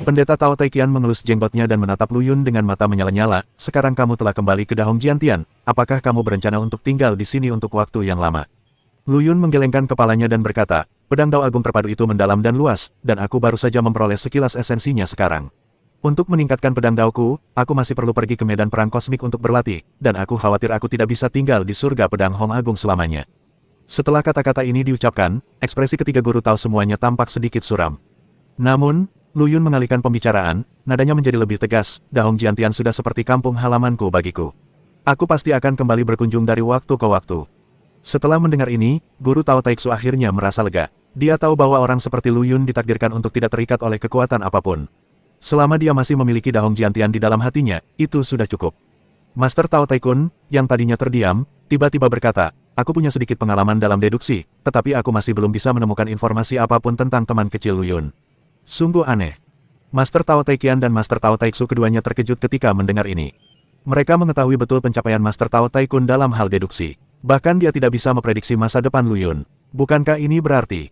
Pendeta Tao Taikian mengelus jenggotnya dan menatap Lu Yun dengan mata menyala-nyala. Sekarang kamu telah kembali ke Dahong Jiantian. Apakah kamu berencana untuk tinggal di sini untuk waktu yang lama? Lu Yun menggelengkan kepalanya dan berkata, pedang Dao Agung terpadu itu mendalam dan luas, dan aku baru saja memperoleh sekilas esensinya sekarang. Untuk meningkatkan pedang Daoku, aku masih perlu pergi ke medan perang kosmik untuk berlatih, dan aku khawatir aku tidak bisa tinggal di surga pedang Hong Agung selamanya. Setelah kata-kata ini diucapkan, ekspresi ketiga guru Tao semuanya tampak sedikit suram. Namun, Lu Yun mengalihkan pembicaraan, nadanya menjadi lebih tegas, Dahong Jiantian sudah seperti kampung halamanku bagiku. Aku pasti akan kembali berkunjung dari waktu ke waktu. Setelah mendengar ini, guru Tao Taiksu akhirnya merasa lega. Dia tahu bahwa orang seperti Lu Yun ditakdirkan untuk tidak terikat oleh kekuatan apapun. Selama dia masih memiliki Dahong Jiantian di dalam hatinya, itu sudah cukup. Master Tao Taikun, yang tadinya terdiam, tiba-tiba berkata, aku punya sedikit pengalaman dalam deduksi, tetapi aku masih belum bisa menemukan informasi apapun tentang teman kecil Lu Yun. Sungguh aneh. Master Tao Taikian dan Master Tao Taiksu keduanya terkejut ketika mendengar ini. Mereka mengetahui betul pencapaian Master Tao Taikun dalam hal deduksi. Bahkan dia tidak bisa memprediksi masa depan Lu Yun. Bukankah ini berarti?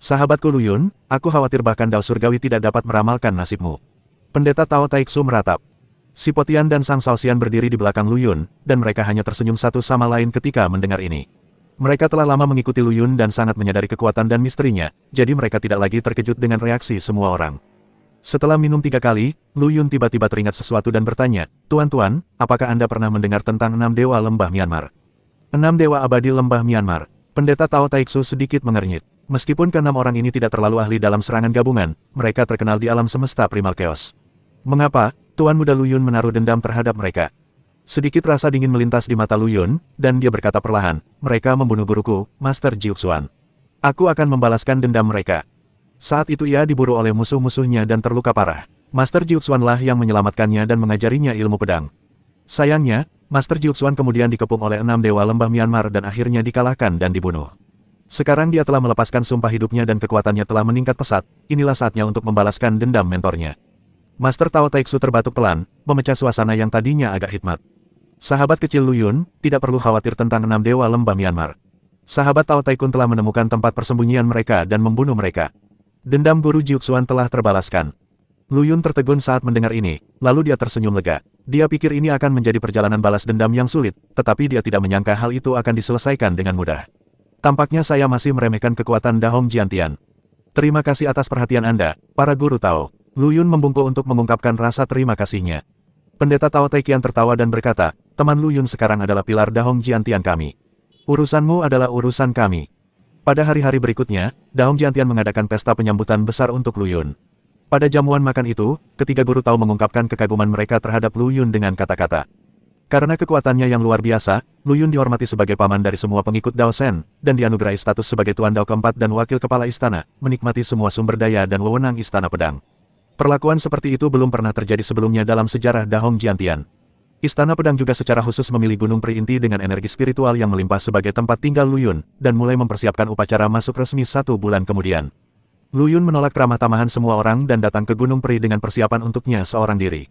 Sahabatku Lu Yun, aku khawatir bahkan Dao Surgawi tidak dapat meramalkan nasibmu. Pendeta Tao Taiksu meratap. Si Potian dan Sang Shaoxian berdiri di belakang Lu Yun, dan mereka hanya tersenyum satu sama lain ketika mendengar ini. Mereka telah lama mengikuti Lu Yun dan sangat menyadari kekuatan dan misterinya, jadi mereka tidak lagi terkejut dengan reaksi semua orang. Setelah minum 3 kali, Lu Yun tiba-tiba teringat sesuatu dan bertanya, Tuan-tuan, apakah Anda pernah mendengar tentang 6 Dewa Lembah Myanmar? 6 Dewa Abadi Lembah Myanmar. Pendeta Tao Taiksu sedikit mengernyit. Meskipun ke-6 orang ini tidak terlalu ahli dalam serangan gabungan, mereka terkenal di alam semesta primal chaos. Mengapa, Tuan Muda Lu Yun menaruh dendam terhadap mereka? Sedikit rasa dingin melintas di mata Lu Yun, dan dia berkata perlahan, mereka membunuh guruku, Master Jiuxuan. Aku akan membalaskan dendam mereka. Saat itu ia diburu oleh musuh-musuhnya dan terluka parah. Master Jiuxuan lah yang menyelamatkannya dan mengajarinya ilmu pedang. Sayangnya, Master Jiuxuan kemudian dikepung oleh 6 Dewa Lembah Myanmar dan akhirnya dikalahkan dan dibunuh. Sekarang dia telah melepaskan sumpah hidupnya dan kekuatannya telah meningkat pesat, inilah saatnya untuk membalaskan dendam mentornya. Master Tao Taiksu terbatuk pelan, memecah suasana yang tadinya agak hikmat. Sahabat kecil Lu Yun, tidak perlu khawatir tentang 6 Dewa Lembah Myanmar. Sahabat Tao Taikun telah menemukan tempat persembunyian mereka dan membunuh mereka. Dendam guru Jiuxuan telah terbalaskan. Lu Yun tertegun saat mendengar ini, lalu dia tersenyum lega. Dia pikir ini akan menjadi perjalanan balas dendam yang sulit, tetapi dia tidak menyangka hal itu akan diselesaikan dengan mudah. Tampaknya saya masih meremehkan kekuatan Dahong Jiantian. Terima kasih atas perhatian Anda, para guru Tao. Lu Yun membungkuk untuk mengungkapkan rasa terima kasihnya. Pendeta Tao Taikian tertawa dan berkata, teman Lu Yun sekarang adalah pilar Dahong Jiantian kami. Urusanmu adalah urusan kami. Pada hari-hari berikutnya, Dahong Jiantian mengadakan pesta penyambutan besar untuk Lu Yun. Pada jamuan makan itu, ketiga guru Tao mengungkapkan kekaguman mereka terhadap Lu Yun dengan kata-kata. Karena kekuatannya yang luar biasa, Lu Yun dihormati sebagai paman dari semua pengikut Dao Shen, dan dianugerahi status sebagai Tuan Dao keempat dan wakil kepala istana, menikmati semua sumber daya dan wewenang istana pedang. Perlakuan seperti itu belum pernah terjadi sebelumnya dalam sejarah Dahong Jiantian. Istana pedang juga secara khusus memilih Gunung Pri Inti dengan energi spiritual yang melimpah sebagai tempat tinggal Lu Yun, dan mulai mempersiapkan upacara masuk resmi 1 bulan kemudian. Lu Yun menolak ramah tamahan semua orang dan datang ke Gunung Pri dengan persiapan untuknya seorang diri.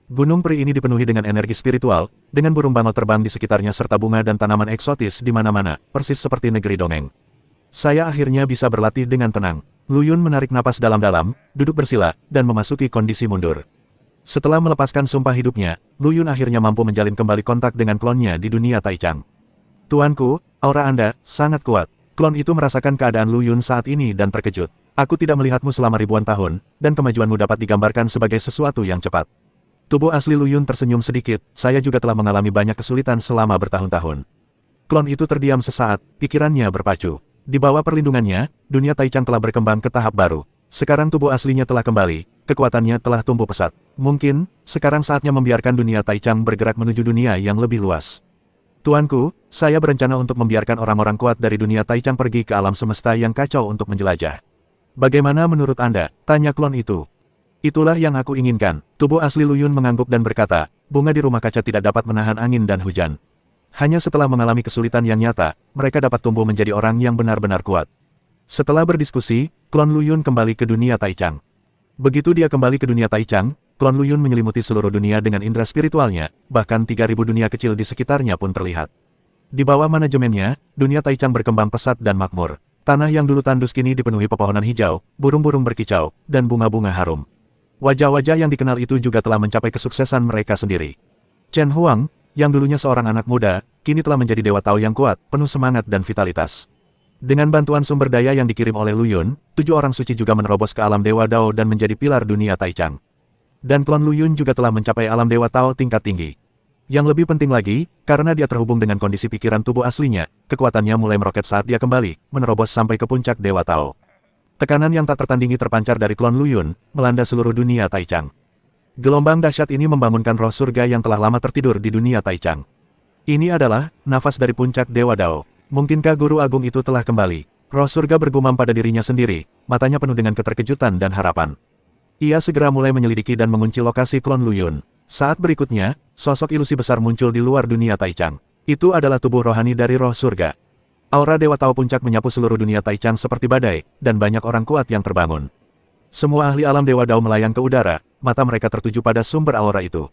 Gunung Pri ini dipenuhi dengan energi spiritual, dengan burung bangau terbang di sekitarnya serta bunga dan tanaman eksotis di mana-mana, persis seperti negeri dongeng. Saya akhirnya bisa berlatih dengan tenang. Lu Yun menarik napas dalam-dalam, duduk bersila, dan memasuki kondisi mundur. Setelah melepaskan sumpah hidupnya, Lu Yun akhirnya mampu menjalin kembali kontak dengan klonnya di dunia Taichang. Tuanku, aura Anda sangat kuat. Klon itu merasakan keadaan Lu Yun saat ini dan terkejut. Aku tidak melihatmu selama ribuan tahun, dan kemajuanmu dapat digambarkan sebagai sesuatu yang cepat. Tubuh asli Lu Yun tersenyum sedikit, saya juga telah mengalami banyak kesulitan selama bertahun-tahun. Klon itu terdiam sesaat, pikirannya berpacu. Di bawah perlindungannya, dunia Taichang telah berkembang ke tahap baru. Sekarang tubuh aslinya telah kembali, kekuatannya telah tumbuh pesat. Mungkin, sekarang saatnya membiarkan dunia Taichang bergerak menuju dunia yang lebih luas. Tuanku, saya berencana untuk membiarkan orang-orang kuat dari dunia Taichang pergi ke alam semesta yang kacau untuk menjelajah. Bagaimana menurut Anda? Tanya klon itu. Itulah yang aku inginkan. Tubuh asli Lu Yun mengangguk dan berkata, bunga di rumah kaca tidak dapat menahan angin dan hujan. Hanya setelah mengalami kesulitan yang nyata, mereka dapat tumbuh menjadi orang yang benar-benar kuat. Setelah berdiskusi, klon Lu Yun kembali ke dunia Taichang. Begitu dia kembali ke dunia Taichang, klon Lu Yun menyelimuti seluruh dunia dengan indera spiritualnya, bahkan 3.000 dunia kecil di sekitarnya pun terlihat. Di bawah manajemennya, dunia Taichang berkembang pesat dan makmur. Tanah yang dulu tandus kini dipenuhi pepohonan hijau, burung-burung berkicau, dan bunga-bunga harum. Wajah-wajah yang dikenal itu juga telah mencapai kesuksesan mereka sendiri. Chen Huang, yang dulunya seorang anak muda, kini telah menjadi Dewa Tao yang kuat, penuh semangat dan vitalitas. Dengan bantuan sumber daya yang dikirim oleh Lu Yun, 7 orang suci juga menerobos ke alam Dewa Dao dan menjadi pilar dunia Taichang. Dan klon Lu Yun juga telah mencapai alam Dewa Tao tingkat tinggi. Yang lebih penting lagi, karena dia terhubung dengan kondisi pikiran tubuh aslinya, kekuatannya mulai meroket saat dia kembali, menerobos sampai ke puncak Dewa Tao. Tekanan yang tak tertandingi terpancar dari klon Lu Yun, melanda seluruh dunia Taichang. Gelombang dahsyat ini membangunkan roh surga yang telah lama tertidur di dunia Taichang. Ini adalah nafas dari puncak Dewa Dao. Mungkinkah Guru Agung itu telah kembali? Roh surga bergumam pada dirinya sendiri, matanya penuh dengan keterkejutan dan harapan. Ia segera mulai menyelidiki dan mengunci lokasi klon Lu Yun. Saat berikutnya, sosok ilusi besar muncul di luar dunia Taichang. Itu adalah tubuh rohani dari roh surga. Aura Dewa Tao Puncak menyapu seluruh dunia Taichang seperti badai, dan banyak orang kuat yang terbangun. Semua ahli alam Dewa Dao melayang ke udara, mata mereka tertuju pada sumber aura itu.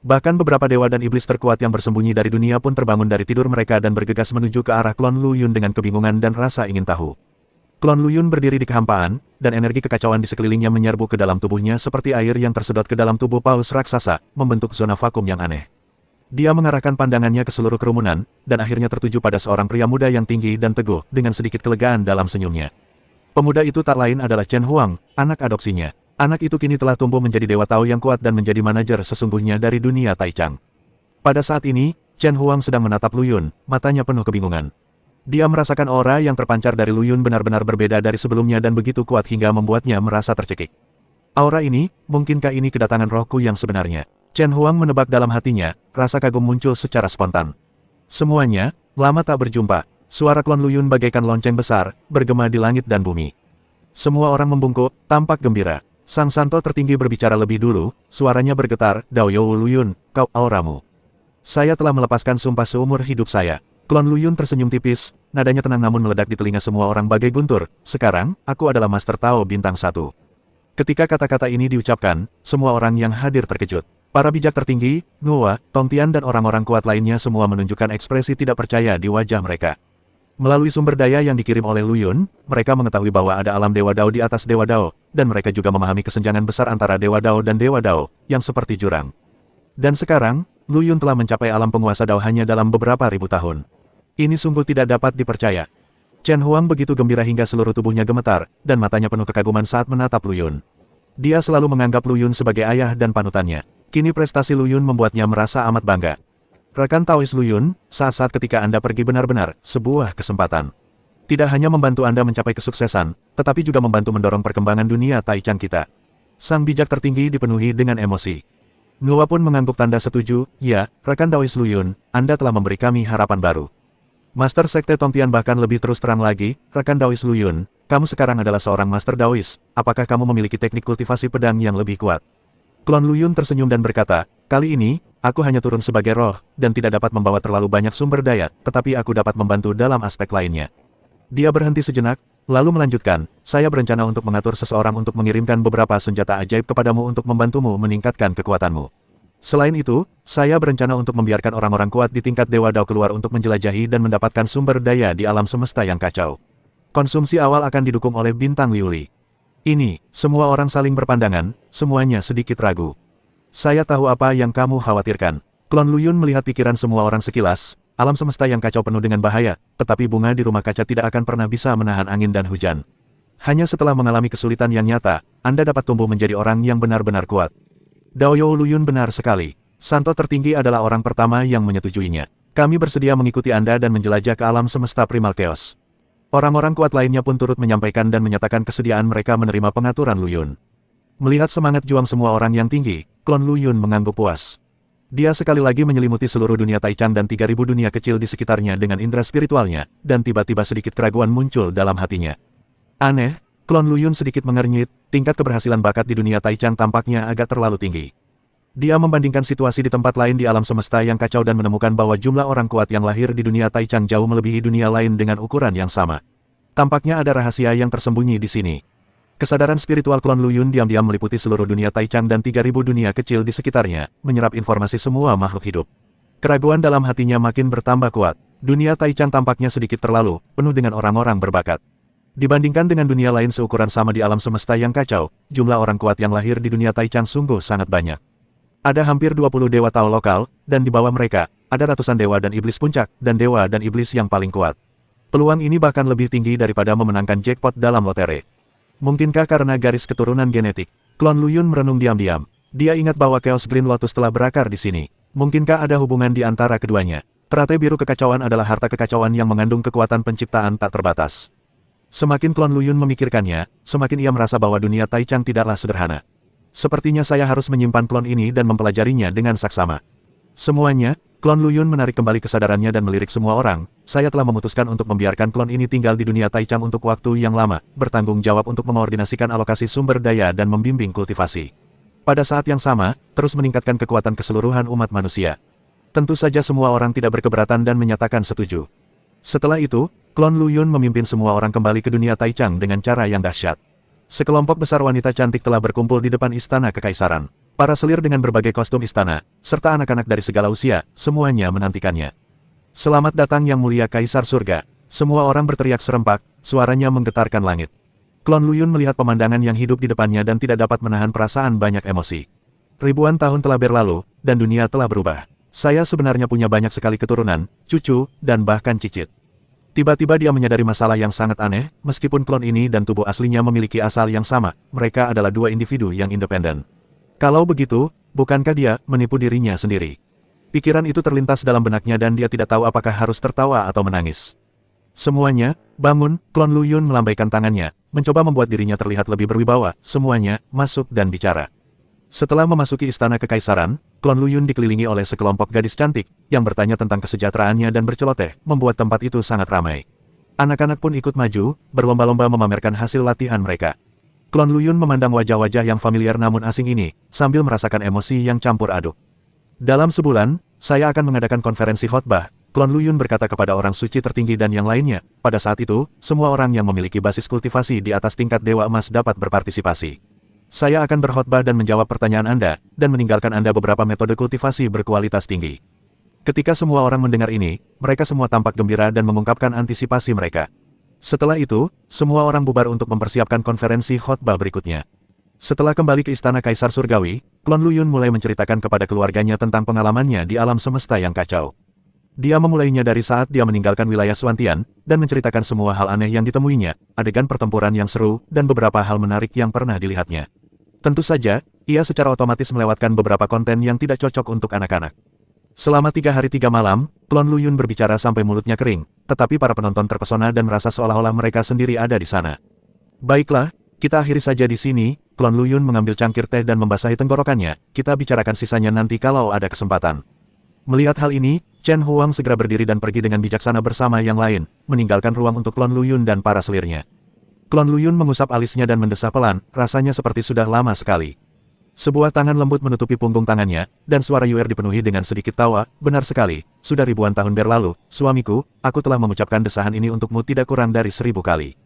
Bahkan beberapa dewa dan iblis terkuat yang bersembunyi dari dunia pun terbangun dari tidur mereka dan bergegas menuju ke arah klon Lu Yun dengan kebingungan dan rasa ingin tahu. Klon Lu Yun berdiri di kehampaan, dan energi kekacauan di sekelilingnya menyerbu ke dalam tubuhnya seperti air yang tersedot ke dalam tubuh paus raksasa, membentuk zona vakum yang aneh. Dia mengarahkan pandangannya ke seluruh kerumunan, dan akhirnya tertuju pada seorang pria muda yang tinggi dan teguh, dengan sedikit kelegaan dalam senyumnya. Pemuda itu tak lain adalah Chen Huang, anak adopsinya. Anak itu kini telah tumbuh menjadi Dewa Tao yang kuat dan menjadi manajer sesungguhnya dari dunia Taichang. Pada saat ini, Chen Huang sedang menatap Lu Yun, matanya penuh kebingungan. Dia merasakan aura yang terpancar dari Lu Yun benar-benar berbeda dari sebelumnya dan begitu kuat hingga membuatnya merasa tercekik. Aura ini, mungkinkah ini kedatangan rohku yang sebenarnya? Chen Huang menebak dalam hatinya, rasa kagum muncul secara spontan. Semuanya, lama tak berjumpa. Suara klon Lu Yun bagaikan lonceng besar, bergema di langit dan bumi. Semua orang membungkuk, tampak gembira. Sang santo tertinggi berbicara lebih dulu, suaranya bergetar, Dao You Lu Yun, kau auramu. Saya telah melepaskan sumpah seumur hidup saya. Klon Lu Yun tersenyum tipis, nadanya tenang namun meledak di telinga semua orang bagai guntur. Sekarang, aku adalah Master Tao Bintang 1. Ketika kata-kata ini diucapkan, semua orang yang hadir terkejut. Para bijak tertinggi, Nuwa, Tongtian dan orang-orang kuat lainnya semua menunjukkan ekspresi tidak percaya di wajah mereka. Melalui sumber daya yang dikirim oleh Lu Yun, mereka mengetahui bahwa ada alam Dewa Dao di atas Dewa Dao, dan mereka juga memahami kesenjangan besar antara Dewa Dao dan Dewa Dao, yang seperti jurang. Dan sekarang, Lu Yun telah mencapai alam penguasa Dao hanya dalam beberapa ribu tahun. Ini sungguh tidak dapat dipercaya. Chen Huang begitu gembira hingga seluruh tubuhnya gemetar, dan matanya penuh kekaguman saat menatap Lu Yun. Dia selalu menganggap Lu Yun sebagai ayah dan panutannya. Kini prestasi Lu Yun membuatnya merasa amat bangga. Rekan Taois Lu Yun, saat-saat ketika Anda pergi benar-benar sebuah kesempatan. Tidak hanya membantu Anda mencapai kesuksesan, tetapi juga membantu mendorong perkembangan dunia Taichang kita. Sang bijak tertinggi dipenuhi dengan emosi. Nuwa pun mengangguk tanda setuju, ya, rekan Taois Lu Yun, Anda telah memberi kami harapan baru. Master Sekte Tongtian bahkan lebih terus terang lagi, rekan Taois Lu Yun, kamu sekarang adalah seorang Master Daois, apakah kamu memiliki teknik kultivasi pedang yang lebih kuat? Klon Lu Yun tersenyum dan berkata, kali ini, aku hanya turun sebagai roh, dan tidak dapat membawa terlalu banyak sumber daya, tetapi aku dapat membantu dalam aspek lainnya. Dia berhenti sejenak, lalu melanjutkan, saya berencana untuk mengatur seseorang untuk mengirimkan beberapa senjata ajaib kepadamu untuk membantumu meningkatkan kekuatanmu. Selain itu, saya berencana untuk membiarkan orang-orang kuat di tingkat Dewa Dao keluar untuk menjelajahi dan mendapatkan sumber daya di alam semesta yang kacau. Konsumsi awal akan didukung oleh bintang Liuli. Ini, semua orang saling berpandangan, semuanya sedikit ragu. Saya tahu apa yang kamu khawatirkan. Klon Lu Yun melihat pikiran semua orang sekilas, alam semesta yang kacau penuh dengan bahaya, tetapi bunga di rumah kaca tidak akan pernah bisa menahan angin dan hujan. Hanya setelah mengalami kesulitan yang nyata, Anda dapat tumbuh menjadi orang yang benar-benar kuat. Dao You Lu Yun benar sekali. Santo tertinggi adalah orang pertama yang menyetujuinya. Kami bersedia mengikuti Anda dan menjelajah ke alam semesta primal chaos. Orang-orang kuat lainnya pun turut menyampaikan dan menyatakan kesediaan mereka menerima pengaturan Lu Yun. Melihat semangat juang semua orang yang tinggi, klon Lu Yun mengangguk puas. Dia sekali lagi menyelimuti seluruh dunia Taichang dan 3000 dunia kecil di sekitarnya dengan indera spiritualnya, dan tiba-tiba sedikit keraguan muncul dalam hatinya. Aneh, klon Lu Yun sedikit mengernyit, tingkat keberhasilan bakat di dunia Taichang tampaknya agak terlalu tinggi. Dia membandingkan situasi di tempat lain di alam semesta yang kacau dan menemukan bahwa jumlah orang kuat yang lahir di dunia Taichang jauh melebihi dunia lain dengan ukuran yang sama. Tampaknya ada rahasia yang tersembunyi di sini. Kesadaran spiritual klon Lu Yun diam-diam meliputi seluruh dunia Taichang dan 3000 dunia kecil di sekitarnya, menyerap informasi semua makhluk hidup. Keraguan dalam hatinya makin bertambah kuat. Dunia Taichang tampaknya sedikit terlalu, penuh dengan orang-orang berbakat. Dibandingkan dengan dunia lain seukuran sama di alam semesta yang kacau, jumlah orang kuat yang lahir di dunia Taichang sungguh sangat banyak. Ada hampir 20 dewa Tao lokal, dan di bawah mereka, ada ratusan dewa dan iblis puncak, dan dewa dan iblis yang paling kuat. Peluang ini bahkan lebih tinggi daripada memenangkan jackpot dalam lotre. Mungkinkah karena garis keturunan genetik? Klon Luyun merenung diam-diam. Dia ingat bahwa Chaos Green Lotus telah berakar di sini. Mungkinkah ada hubungan di antara keduanya? Teratai biru kekacauan adalah harta kekacauan yang mengandung kekuatan penciptaan tak terbatas. Semakin Klon Luyun memikirkannya, semakin ia merasa bahwa dunia Taichang tidaklah sederhana. Sepertinya saya harus menyimpan klon ini dan mempelajarinya dengan saksama. Semuanya, Klon Luyun menarik kembali kesadarannya dan melirik semua orang. Saya telah memutuskan untuk membiarkan klon ini tinggal di dunia Taichang untuk waktu yang lama, bertanggung jawab untuk mengordinasikan alokasi sumber daya dan membimbing kultivasi. Pada saat yang sama, terus meningkatkan kekuatan keseluruhan umat manusia. Tentu saja semua orang tidak berkeberatan dan menyatakan setuju. Setelah itu, Klon Luyun memimpin semua orang kembali ke dunia Taichang dengan cara yang dahsyat. Sekelompok besar wanita cantik telah berkumpul di depan istana kekaisaran. Para selir dengan berbagai kostum istana, serta anak-anak dari segala usia, semuanya menantikannya. Selamat datang Yang Mulia Kaisar Surga. Semua orang berteriak serempak, suaranya menggetarkan langit. Klon Luyun melihat pemandangan yang hidup di depannya dan tidak dapat menahan perasaan banyak emosi. Ribuan tahun telah berlalu, dan dunia telah berubah. Saya sebenarnya punya banyak sekali keturunan, cucu, dan bahkan cicit. Tiba-tiba dia menyadari masalah yang sangat aneh, meskipun klon ini dan tubuh aslinya memiliki asal yang sama, mereka adalah dua individu yang independen. Kalau begitu, bukankah dia menipu dirinya sendiri? Pikiran itu terlintas dalam benaknya dan dia tidak tahu apakah harus tertawa atau menangis. Semuanya, bangun, Klon Luyun melambaikan tangannya, mencoba membuat dirinya terlihat lebih berwibawa, semuanya, masuk dan bicara. Setelah memasuki istana kekaisaran, Klon Luyun dikelilingi oleh sekelompok gadis cantik, yang bertanya tentang kesejahteraannya dan berceloteh, membuat tempat itu sangat ramai. Anak-anak pun ikut maju, berlomba-lomba memamerkan hasil latihan mereka. Klon Luyun memandang wajah-wajah yang familiar namun asing ini, sambil merasakan emosi yang campur aduk. Dalam sebulan, saya akan mengadakan konferensi khotbah, Klon Luyun berkata kepada orang suci tertinggi dan yang lainnya. Pada saat itu, semua orang yang memiliki basis kultivasi di atas tingkat Dewa Emas dapat berpartisipasi. Saya akan berkhotbah dan menjawab pertanyaan Anda, dan meninggalkan Anda beberapa metode kultivasi berkualitas tinggi. Ketika semua orang mendengar ini, mereka semua tampak gembira dan mengungkapkan antisipasi mereka. Setelah itu, semua orang bubar untuk mempersiapkan konferensi khotbah berikutnya. Setelah kembali ke istana Kaisar Surgawi, Klon Luyun mulai menceritakan kepada keluarganya tentang pengalamannya di alam semesta yang kacau. Dia memulainya dari saat dia meninggalkan wilayah Suantian, dan menceritakan semua hal aneh yang ditemuinya, adegan pertempuran yang seru, dan beberapa hal menarik yang pernah dilihatnya. Tentu saja, ia secara otomatis melewatkan beberapa konten yang tidak cocok untuk anak-anak. Selama 3 hari 3 malam, Klon Luyun berbicara sampai mulutnya kering, tetapi para penonton terpesona dan merasa seolah-olah mereka sendiri ada di sana. Baiklah, kita akhiri saja di sini. Klon Luyun mengambil cangkir teh dan membasahi tenggorokannya, kita bicarakan sisanya nanti kalau ada kesempatan. Melihat hal ini, Chen Huang segera berdiri dan pergi dengan bijaksana bersama yang lain, meninggalkan ruang untuk Klon Luyun dan para selirnya. Klon Luyun mengusap alisnya dan mendesah pelan, rasanya seperti sudah lama sekali. Sebuah tangan lembut menutupi punggung tangannya, dan suara Yuer dipenuhi dengan sedikit tawa. Benar sekali, sudah ribuan tahun berlalu, suamiku, aku telah mengucapkan desahan ini untukmu tidak kurang dari 1000 kali.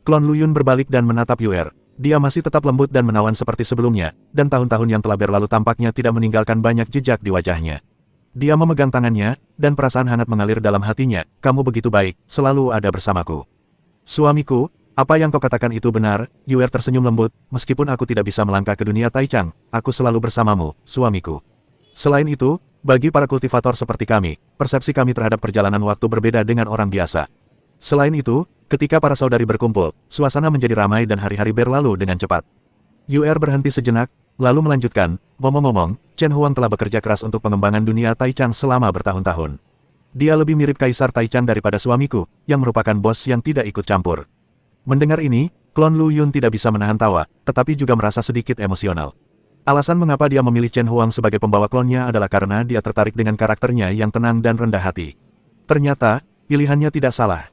Klon Luyun berbalik dan menatap Yuer. Dia masih tetap lembut dan menawan seperti sebelumnya, dan tahun-tahun yang telah berlalu tampaknya tidak meninggalkan banyak jejak di wajahnya. Dia memegang tangannya, dan perasaan hangat mengalir dalam hatinya. Kamu begitu baik, selalu ada bersamaku. Suamiku, apa yang kau katakan itu benar, Yuer tersenyum lembut, meskipun aku tidak bisa melangkah ke dunia Taichang, aku selalu bersamamu, suamiku. Selain itu, bagi para kultivator seperti kami, persepsi kami terhadap perjalanan waktu berbeda dengan orang biasa. Selain itu, ketika para saudari berkumpul, suasana menjadi ramai dan hari-hari berlalu dengan cepat. Yuer berhenti sejenak, lalu melanjutkan, ngomong-ngomong, Chen Huang telah bekerja keras untuk pengembangan dunia Taichang selama bertahun-tahun. Dia lebih mirip Kaisar Taichang daripada suamiku, yang merupakan bos yang tidak ikut campur. Mendengar ini, Klon Luyun tidak bisa menahan tawa, tetapi juga merasa sedikit emosional. Alasan mengapa dia memilih Chen Huang sebagai pembawa klonnya adalah karena dia tertarik dengan karakternya yang tenang dan rendah hati. Ternyata, pilihannya tidak salah.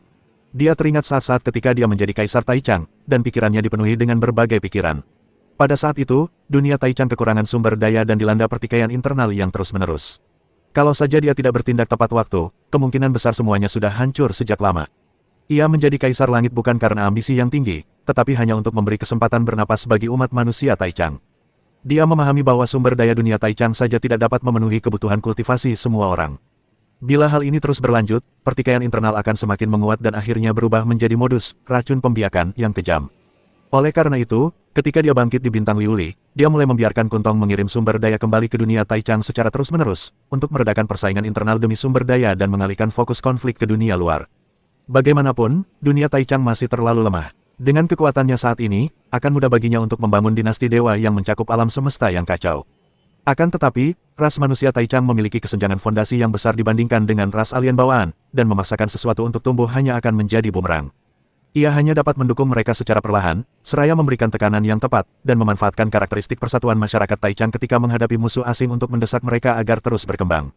Dia teringat saat-saat ketika dia menjadi Kaisar Taichang, dan pikirannya dipenuhi dengan berbagai pikiran. Pada saat itu, dunia Taichang kekurangan sumber daya dan dilanda pertikaian internal yang terus-menerus. Kalau saja dia tidak bertindak tepat waktu, kemungkinan besar semuanya sudah hancur sejak lama. Ia menjadi Kaisar Langit bukan karena ambisi yang tinggi, tetapi hanya untuk memberi kesempatan bernapas bagi umat manusia Taichang. Dia memahami bahwa sumber daya dunia Taichang saja tidak dapat memenuhi kebutuhan kultivasi semua orang. Bila hal ini terus berlanjut, pertikaian internal akan semakin menguat dan akhirnya berubah menjadi modus racun pembiakan yang kejam. Oleh karena itu, ketika dia bangkit di bintang Liuli, dia mulai membiarkan Kuntong mengirim sumber daya kembali ke dunia Taichang secara terus-menerus, untuk meredakan persaingan internal demi sumber daya dan mengalihkan fokus konflik ke dunia luar. Bagaimanapun, dunia Taichang masih terlalu lemah. Dengan kekuatannya saat ini, akan mudah baginya untuk membangun dinasti dewa yang mencakup alam semesta yang kacau. Akan tetapi, ras manusia Taichang memiliki kesenjangan fondasi yang besar dibandingkan dengan ras alien bawaan, dan memaksakan sesuatu untuk tumbuh hanya akan menjadi bumerang. Ia hanya dapat mendukung mereka secara perlahan, seraya memberikan tekanan yang tepat, dan memanfaatkan karakteristik persatuan masyarakat Taichang ketika menghadapi musuh asing untuk mendesak mereka agar terus berkembang.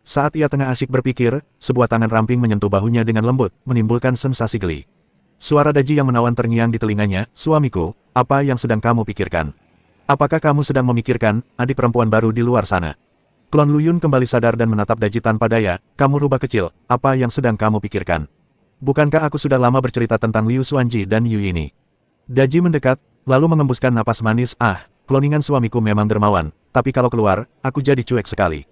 Saat ia tengah asyik berpikir, sebuah tangan ramping menyentuh bahunya dengan lembut, menimbulkan sensasi geli. Suara Daji yang menawan terngiang di telinganya, "Suamiku, apa yang sedang kamu pikirkan? Apakah kamu sedang memikirkan adik perempuan baru di luar sana?" Klon Luyun kembali sadar dan menatap Daji tanpa daya. "Kamu rubah kecil, apa yang sedang kamu pikirkan? Bukankah aku sudah lama bercerita tentang Liu Xuanji dan Yu ini?" Daji mendekat, lalu mengembuskan napas manis. Kloningan suamiku memang dermawan, tapi kalau keluar, aku jadi cuek sekali.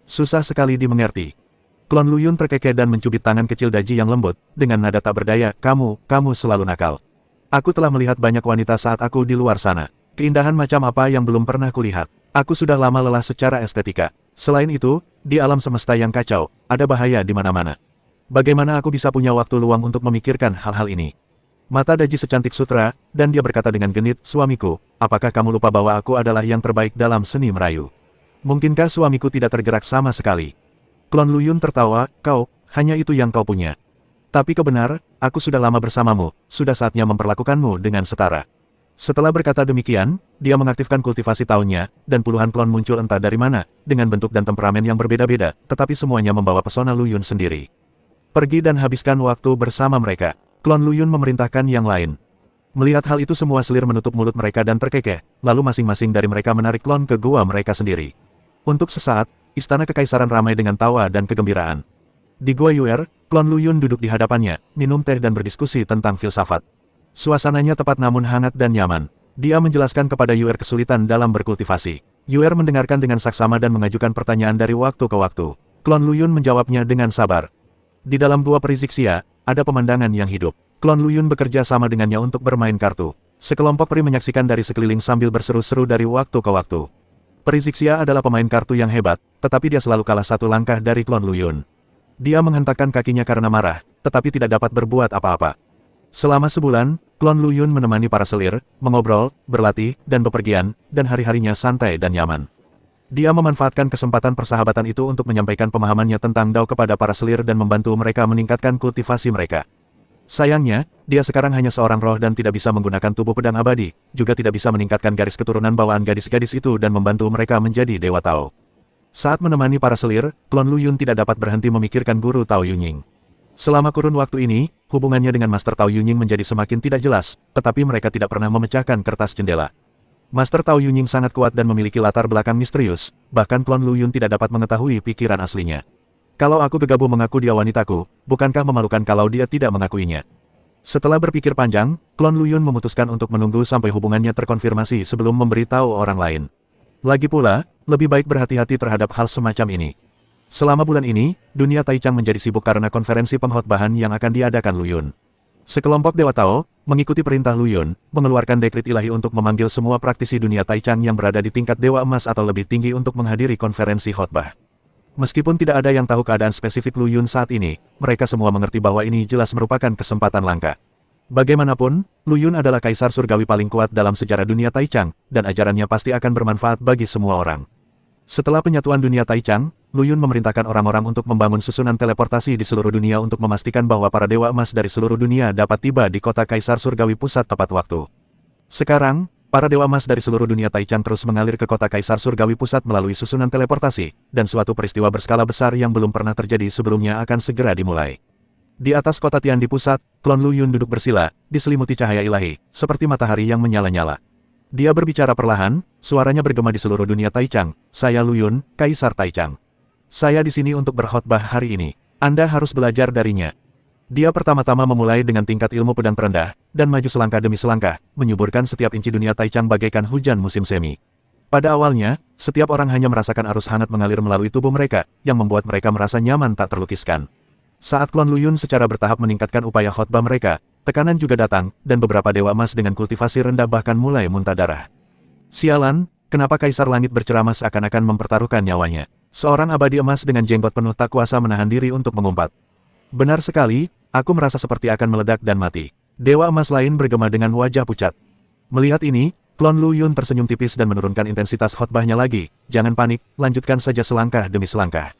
Susah sekali dimengerti." Klon Luyun terkekeh dan mencubit tangan kecil Daji yang lembut, dengan nada tak berdaya. Kamu selalu nakal. Aku telah melihat banyak wanita saat aku di luar sana. Keindahan macam apa yang belum pernah kulihat. Aku sudah lama lelah secara estetika. Selain itu, di alam semesta yang kacau, ada bahaya di mana-mana. Bagaimana aku bisa punya waktu luang untuk memikirkan hal-hal ini? Mata Daji secantik sutra, dan dia berkata dengan genit, "Suamiku, apakah kamu lupa bahwa aku adalah yang terbaik dalam seni merayu? Mungkinkah suamiku tidak tergerak sama sekali?" Klon Luyun tertawa, hanya itu yang kau punya. Tapi kau benar, aku sudah lama bersamamu, sudah saatnya memperlakukanmu dengan setara. Setelah berkata demikian, dia mengaktifkan kultivasi tahunnya, dan puluhan klon muncul entah dari mana, dengan bentuk dan temperamen yang berbeda-beda, tetapi semuanya membawa pesona Luyun sendiri. "Pergi dan habiskan waktu bersama mereka." Klon Luyun memerintahkan yang lain. Melihat hal itu semua selir menutup mulut mereka dan terkekeh, lalu masing-masing dari mereka menarik klon ke gua mereka sendiri. Untuk sesaat, istana kekaisaran ramai dengan tawa dan kegembiraan. Di Gua Yuer, klon Luyun duduk di hadapannya, minum teh dan berdiskusi tentang filsafat. Suasananya tepat namun hangat dan nyaman. Dia menjelaskan kepada Yuer kesulitan dalam berkultivasi. Yuer mendengarkan dengan saksama dan mengajukan pertanyaan dari waktu ke waktu. Klon Luyun menjawabnya dengan sabar. Di dalam gua Perizixia, ada pemandangan yang hidup. Klon Luyun bekerja sama dengannya untuk bermain kartu. Sekelompok peri menyaksikan dari sekeliling sambil berseru-seru dari waktu ke waktu. Perizixia adalah pemain kartu yang hebat, tetapi dia selalu kalah satu langkah dari klon Luyun. Dia menghentakkan kakinya karena marah, tetapi tidak dapat berbuat apa-apa. Selama sebulan, klon Luyun menemani para selir, mengobrol, berlatih, dan bepergian, dan hari-harinya santai dan nyaman. Dia memanfaatkan kesempatan persahabatan itu untuk menyampaikan pemahamannya tentang Dao kepada para selir dan membantu mereka meningkatkan kultivasi mereka. Sayangnya, dia sekarang hanya seorang roh dan tidak bisa menggunakan tubuh pedang abadi, juga tidak bisa meningkatkan garis keturunan bawaan gadis-gadis itu dan membantu mereka menjadi Dewa Tao. Saat menemani para selir, klon Luyun tidak dapat berhenti memikirkan guru Tao Yunying. Selama kurun waktu ini, hubungannya dengan Master Tao Yunying menjadi semakin tidak jelas, tetapi mereka tidak pernah memecahkan kertas jendela. Master Tao Yunying sangat kuat dan memiliki latar belakang misterius, bahkan klon Luyun tidak dapat mengetahui pikiran aslinya. "Kalau aku gegabah mengaku dia wanitaku, bukankah memalukan kalau dia tidak mengakuinya?" Setelah berpikir panjang, klon Luyun memutuskan untuk menunggu sampai hubungannya terkonfirmasi sebelum memberitahu orang lain. Lagi pula, lebih baik berhati-hati terhadap hal semacam ini. Selama bulan ini, dunia Taichang menjadi sibuk karena konferensi pengkhotbahan yang akan diadakan Luyun. Sekelompok Dewa Tao, mengikuti perintah Luyun, mengeluarkan dekrit ilahi untuk memanggil semua praktisi dunia Taichang yang berada di tingkat Dewa Emas atau lebih tinggi untuk menghadiri konferensi khotbah. Meskipun tidak ada yang tahu keadaan spesifik Luyun saat ini, mereka semua mengerti bahwa ini jelas merupakan kesempatan langka. Bagaimanapun, Luyun adalah kaisar surgawi paling kuat dalam sejarah dunia Taichang, dan ajarannya pasti akan bermanfaat bagi semua orang. Setelah penyatuan dunia Taichang, Luyun memerintahkan orang-orang untuk membangun susunan teleportasi di seluruh dunia untuk memastikan bahwa para dewa emas dari seluruh dunia dapat tiba di kota kaisar surgawi pusat tepat waktu. Sekarang, para dewa emas dari seluruh dunia Taichang terus mengalir ke kota kaisar surgawi pusat melalui susunan teleportasi, dan suatu peristiwa berskala besar yang belum pernah terjadi sebelumnya akan segera dimulai. Di atas kota Tian di pusat, klon Luyun duduk bersila, diselimuti cahaya ilahi, seperti matahari yang menyala-nyala. Dia berbicara perlahan, suaranya bergema di seluruh dunia Taichang. "Saya Luyun, Kaisar Taichang. Saya di sini untuk berkhotbah hari ini. Anda harus belajar darinya." Dia pertama-tama memulai dengan tingkat ilmu pedang terendah, dan maju selangkah demi selangkah, menyuburkan setiap inci dunia Taichang bagaikan hujan musim semi. Pada awalnya, Setiap orang hanya merasakan arus hangat mengalir melalui tubuh mereka, yang membuat mereka merasa nyaman tak terlukiskan. Saat klon Luyun secara bertahap meningkatkan upaya khotbah mereka, tekanan juga datang, dan beberapa dewa emas dengan kultivasi rendah bahkan mulai muntah darah. Sialan, kenapa Kaisar Langit berceramah seakan-akan mempertaruhkan nyawanya? Seorang abadi emas dengan jenggot penuh tak kuasa menahan diri untuk mengumpat. Benar sekali, aku merasa seperti akan meledak dan mati. Dewa emas lain bergema dengan wajah pucat. Melihat ini, klon Luyun tersenyum tipis dan menurunkan intensitas khotbahnya lagi. Jangan panik, lanjutkan saja selangkah demi selangkah.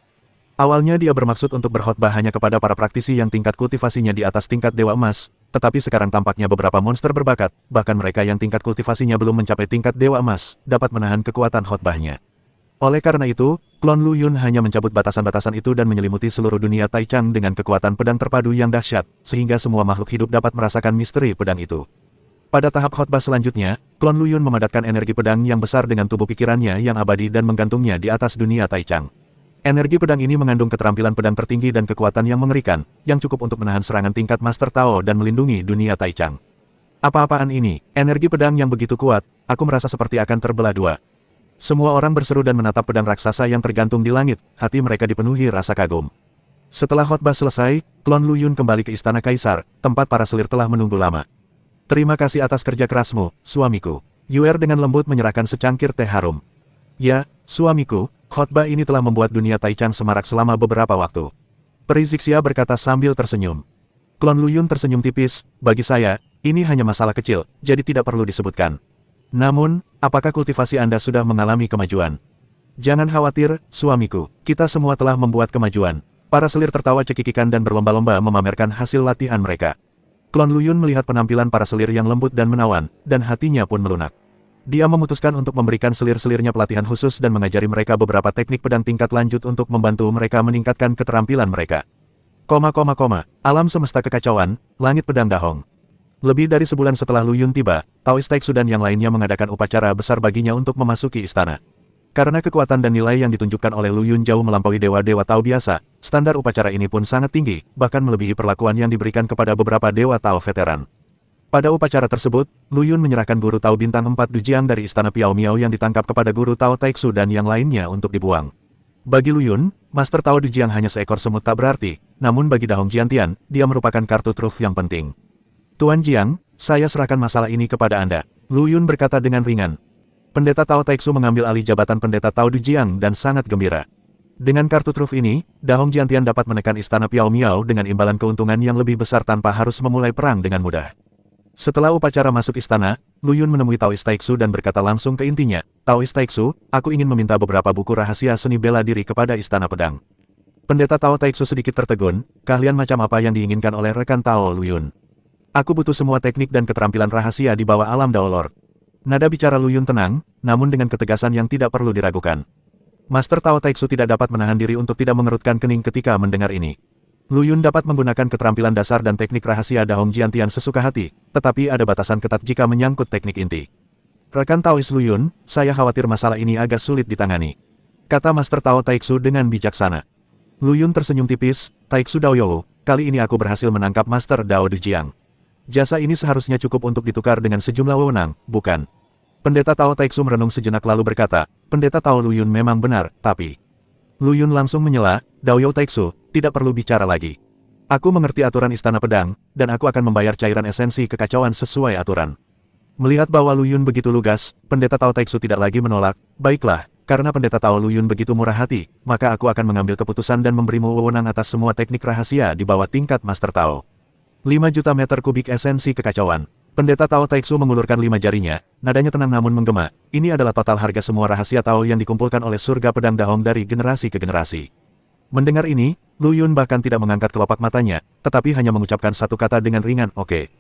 Awalnya dia bermaksud untuk berkhotbah hanya kepada para praktisi yang tingkat kultivasinya di atas tingkat Dewa Emas, tetapi sekarang tampaknya beberapa monster berbakat, bahkan mereka yang tingkat kultivasinya belum mencapai tingkat Dewa Emas, dapat menahan kekuatan khotbahnya. Oleh karena itu, klon Luyun hanya mencabut batasan-batasan itu dan menyelimuti seluruh dunia Taichang dengan kekuatan pedang terpadu yang dahsyat, sehingga semua makhluk hidup dapat merasakan misteri pedang itu. Pada tahap khotbah selanjutnya, klon Luyun memadatkan energi pedang yang besar dengan tubuh pikirannya yang abadi dan menggantungnya di atas dunia Taichang. Energi pedang ini mengandung keterampilan pedang tertinggi dan kekuatan yang mengerikan, yang cukup untuk menahan serangan tingkat Master Tao dan melindungi dunia Taichang. Apa-apaan ini? Energi pedang yang begitu kuat, aku merasa seperti akan terbelah dua. Semua orang berseru dan menatap pedang raksasa yang tergantung di langit, hati mereka dipenuhi rasa kagum. Setelah khotbah selesai, klon Luyun kembali ke Istana Kaisar, tempat para selir telah menunggu lama. Terima kasih atas kerja kerasmu, suamiku. Yuer dengan lembut menyerahkan secangkir teh harum. Ya, suamiku, khotbah ini telah membuat dunia Taichang semarak selama beberapa waktu. Peri Zixia berkata sambil tersenyum. Klon Luyun tersenyum tipis, bagi saya, ini hanya masalah kecil, jadi tidak perlu disebutkan. Namun, apakah kultivasi Anda sudah mengalami kemajuan? Jangan khawatir, suamiku, kita semua telah membuat kemajuan. Para selir tertawa cekikikan dan berlomba-lomba memamerkan hasil latihan mereka. Klon Luyun melihat penampilan para selir yang lembut dan menawan, dan hatinya pun melunak. Dia memutuskan untuk memberikan selir-selirnya pelatihan khusus dan mengajari mereka beberapa teknik pedang tingkat lanjut untuk membantu mereka meningkatkan keterampilan mereka. Alam semesta kekacauan, langit pedang dahong. Lebih dari sebulan setelah Luyun tiba, Taoist Taiksu dan yang lainnya mengadakan upacara besar baginya untuk memasuki istana. Karena kekuatan dan nilai yang ditunjukkan oleh Luyun jauh melampaui dewa-dewa Tao biasa, standar upacara ini pun sangat tinggi, bahkan melebihi perlakuan yang diberikan kepada beberapa dewa Tao veteran. Pada upacara tersebut, Luyun menyerahkan guru Tao bintang 4 Dujiang dari istana Piao Miao yang ditangkap kepada guru Tao Taiksu dan yang lainnya untuk dibuang. Bagi Luyun, Master Tao Dujiang hanya seekor semut tak berarti, namun bagi Dahong Jiantian, dia merupakan kartu truf yang penting. Tuan Jiang, saya serahkan masalah ini kepada Anda. Luyun berkata dengan ringan. Pendeta Tao Taiksu mengambil alih jabatan pendeta Tao Dujiang dan sangat gembira. Dengan kartu truf ini, Dahong Jiantian dapat menekan istana Piao Miao dengan imbalan keuntungan yang lebih besar tanpa harus memulai perang dengan mudah. Setelah upacara masuk istana, Luyun menemui Taoist Taiksu dan berkata langsung ke intinya, Taoist Taiksu, aku ingin meminta beberapa buku rahasia seni bela diri kepada istana pedang. Pendeta Tao Taiksu sedikit tertegun, keahlian macam apa yang diinginkan oleh rekan Tao Luyun. Aku butuh semua teknik dan keterampilan rahasia di bawah alam Dao Lord. Nada bicara Luyun tenang, namun dengan ketegasan yang tidak perlu diragukan. Master Tao Taiksu tidak dapat menahan diri untuk tidak mengerutkan kening ketika mendengar ini. Luyun dapat menggunakan keterampilan dasar dan teknik rahasia Dahong Jiantian sesuka hati, tetapi ada batasan ketat jika menyangkut teknik inti. Rekan Taoist Luyun, saya khawatir masalah ini agak sulit ditangani, kata Master Tao Taiksu dengan bijaksana. Luyun tersenyum tipis, Taiksu Daoyou, kali ini aku berhasil menangkap Master Dao Dujiang. Jasa ini seharusnya cukup untuk ditukar dengan sejumlah wewenang, bukan? Pendeta Tao Taiksu merenung sejenak lalu berkata, Pendeta Tao Luyun memang benar, tapi... Luyun langsung menyela, Daoyou Taiksu, tidak perlu bicara lagi. Aku mengerti aturan istana pedang, dan aku akan membayar cairan esensi kekacauan sesuai aturan. Melihat bahwa Luyun begitu lugas, Pendeta Tao Taiksu tidak lagi menolak, baiklah, karena Pendeta Tao Luyun begitu murah hati, maka aku akan mengambil keputusan dan memberimu wewenang atas semua teknik rahasia di bawah tingkat Master Tao. 5 juta meter kubik esensi kekacauan. Pendeta Tao Taiksu mengulurkan 5 jarinya, nadanya tenang namun menggema. Ini adalah total harga semua rahasia Tao yang dikumpulkan oleh surga pedang Dahong dari generasi ke generasi. Mendengar ini, Luyun bahkan tidak mengangkat kelopak matanya, tetapi hanya mengucapkan satu kata dengan ringan, oke.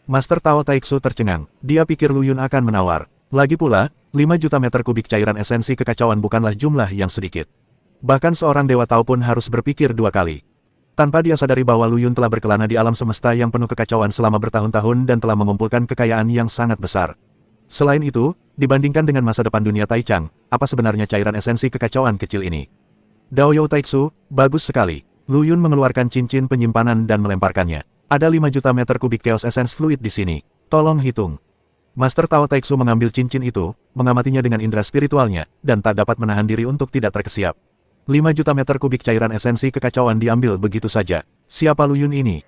Master Tao Taiksu tercengang, dia pikir Luyun akan menawar. Lagi pula, 5 juta meter kubik cairan esensi kekacauan bukanlah jumlah yang sedikit. Bahkan seorang dewa Tao pun harus berpikir 2 kali. Tanpa dia sadari bahwa Luyun telah berkelana di alam semesta yang penuh kekacauan selama bertahun-tahun dan telah mengumpulkan kekayaan yang sangat besar. Selain itu, dibandingkan dengan masa depan dunia Taichang, apa sebenarnya cairan esensi kekacauan kecil ini? Daoyou Taiksu, bagus sekali. Luyun mengeluarkan cincin penyimpanan dan melemparkannya. Ada 5 juta meter kubik Chaos Essence Fluid di sini. Tolong hitung. Master Tao Taiksu mengambil cincin itu, mengamatinya dengan indera spiritualnya, dan tak dapat menahan diri untuk tidak terkesiap. 5 juta meter kubik cairan esensi kekacauan diambil begitu saja. Siapa Luyun ini?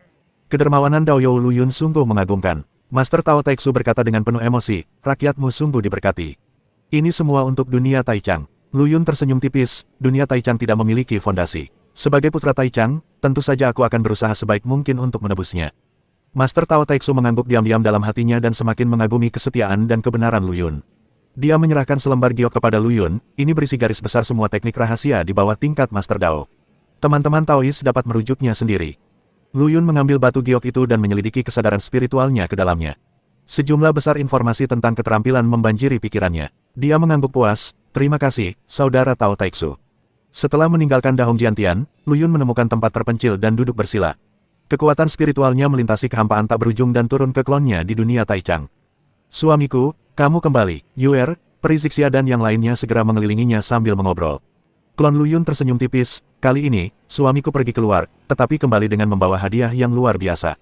Kedermawanan Daoyou Luyun sungguh mengagumkan. Master Tao Taiksu berkata dengan penuh emosi, rakyatmu sungguh diberkati. Ini semua untuk dunia Taichang. Luyun tersenyum tipis, dunia Taichang tidak memiliki fondasi. Sebagai putra Taichang, tentu saja aku akan berusaha sebaik mungkin untuk menebusnya. Master Tao Taiksu mengangguk diam-diam dalam hatinya dan semakin mengagumi kesetiaan dan kebenaran Luyun. Dia menyerahkan selembar giok kepada Luyun, ini berisi garis besar semua teknik rahasia di bawah tingkat Master Dao. Teman-teman Taois dapat merujuknya sendiri. Luyun mengambil batu giok itu dan menyelidiki kesadaran spiritualnya ke dalamnya. Sejumlah besar informasi tentang keterampilan membanjiri pikirannya. Dia mengangguk puas, terima kasih, Saudara Tao Taiksu. Setelah meninggalkan Dahong Jiantian, Luyun menemukan tempat terpencil dan duduk bersila. Kekuatan spiritualnya melintasi kehampaan tak berujung dan turun ke klonnya di dunia Taichang. Suamiku, kamu kembali. Yuer, Peri Zixia dan yang lainnya segera mengelilinginya sambil mengobrol. Klon Luyun tersenyum tipis, kali ini, suamiku pergi keluar, tetapi kembali dengan membawa hadiah yang luar biasa.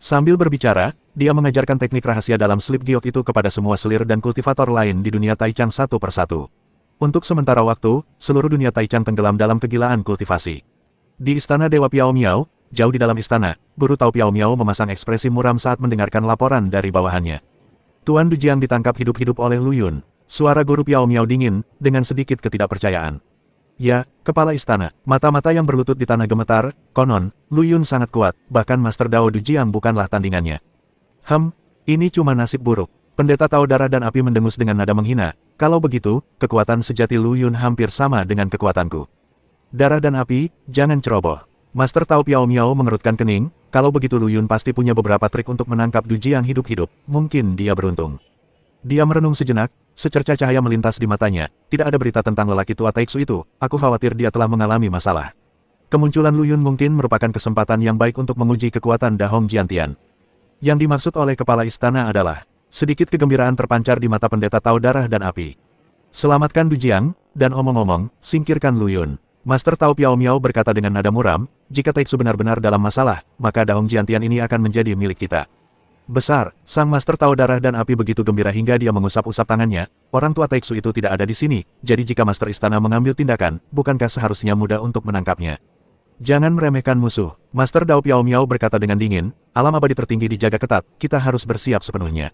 Sambil berbicara, dia mengajarkan teknik rahasia dalam slip giok itu kepada semua selir dan kultivator lain di dunia Taichang satu persatu. Untuk sementara waktu, seluruh dunia Taichang tenggelam dalam kegilaan kultivasi. Di istana Dewa Piao Miao, jauh di dalam istana, guru Tao Piao Miao memasang ekspresi muram saat mendengarkan laporan dari bawahannya. Tuan Dujiang ditangkap hidup-hidup oleh Luyun. Suara guru Piao Miao dingin, dengan sedikit ketidakpercayaan. Ya, kepala istana, mata-mata yang berlutut di tanah gemetar, konon, Luyun sangat kuat, bahkan Master Dao Dujiang bukanlah tandingannya. Ini cuma nasib buruk. Pendeta Tao Darah dan Api mendengus dengan nada menghina, kalau begitu, kekuatan sejati Luyun hampir sama dengan kekuatanku. Darah dan Api, jangan ceroboh. Master Tao Piao Miao mengerutkan kening, kalau begitu Luyun pasti punya beberapa trik untuk menangkap Dujiang hidup-hidup, mungkin dia beruntung. Dia merenung sejenak, secerca cahaya melintas di matanya, tidak ada berita tentang lelaki tua Taiksu itu, aku khawatir dia telah mengalami masalah. Kemunculan Luyun mungkin merupakan kesempatan yang baik untuk menguji kekuatan Dahong Jiantian. Yang dimaksud oleh kepala istana adalah, sedikit kegembiraan terpancar di mata pendeta Tao Darah dan Api. Selamatkan Dujiang, dan omong-omong, singkirkan Luyun. Master Tao Piao Miao berkata dengan nada muram, jika Taiksu benar-benar dalam masalah, maka Dahong Jiantian ini akan menjadi milik kita. Besar, sang Master Tao Darah dan Api begitu gembira hingga dia mengusap-usap tangannya, orang tua Taiksu itu tidak ada di sini, jadi jika Master Istana mengambil tindakan, bukankah seharusnya mudah untuk menangkapnya? Jangan meremehkan musuh, Master Dao Piao Miao berkata dengan dingin, alam abadi tertinggi dijaga ketat, kita harus bersiap sepenuhnya.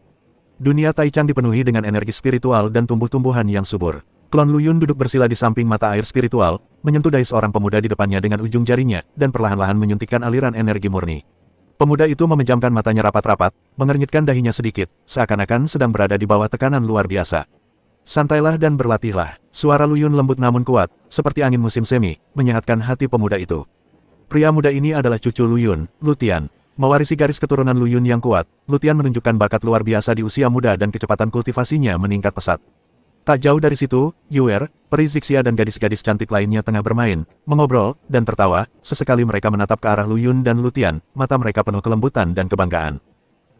Dunia Taichang dipenuhi dengan energi spiritual dan tumbuh-tumbuhan yang subur. Klon Luyun duduk bersila di samping mata air spiritual, menyentuh dahi seorang pemuda di depannya dengan ujung jarinya, dan perlahan-lahan menyuntikkan aliran energi murni. Pemuda itu memejamkan matanya rapat-rapat, mengernyitkan dahinya sedikit, seakan-akan sedang berada di bawah tekanan luar biasa. Santailah dan berlatihlah. Suara Luyun lembut namun kuat, seperti angin musim semi, menyehatkan hati pemuda itu. Pria muda ini adalah cucu Luyun, Lutian. Mewarisi garis keturunan Luyun yang kuat, Lutian menunjukkan bakat luar biasa di usia muda dan kecepatan kultivasinya meningkat pesat. Tak jauh dari situ, Yuer, Peri Zixia dan gadis-gadis cantik lainnya tengah bermain, mengobrol, dan tertawa, sesekali mereka menatap ke arah Luyun dan Lutian, mata mereka penuh kelembutan dan kebanggaan.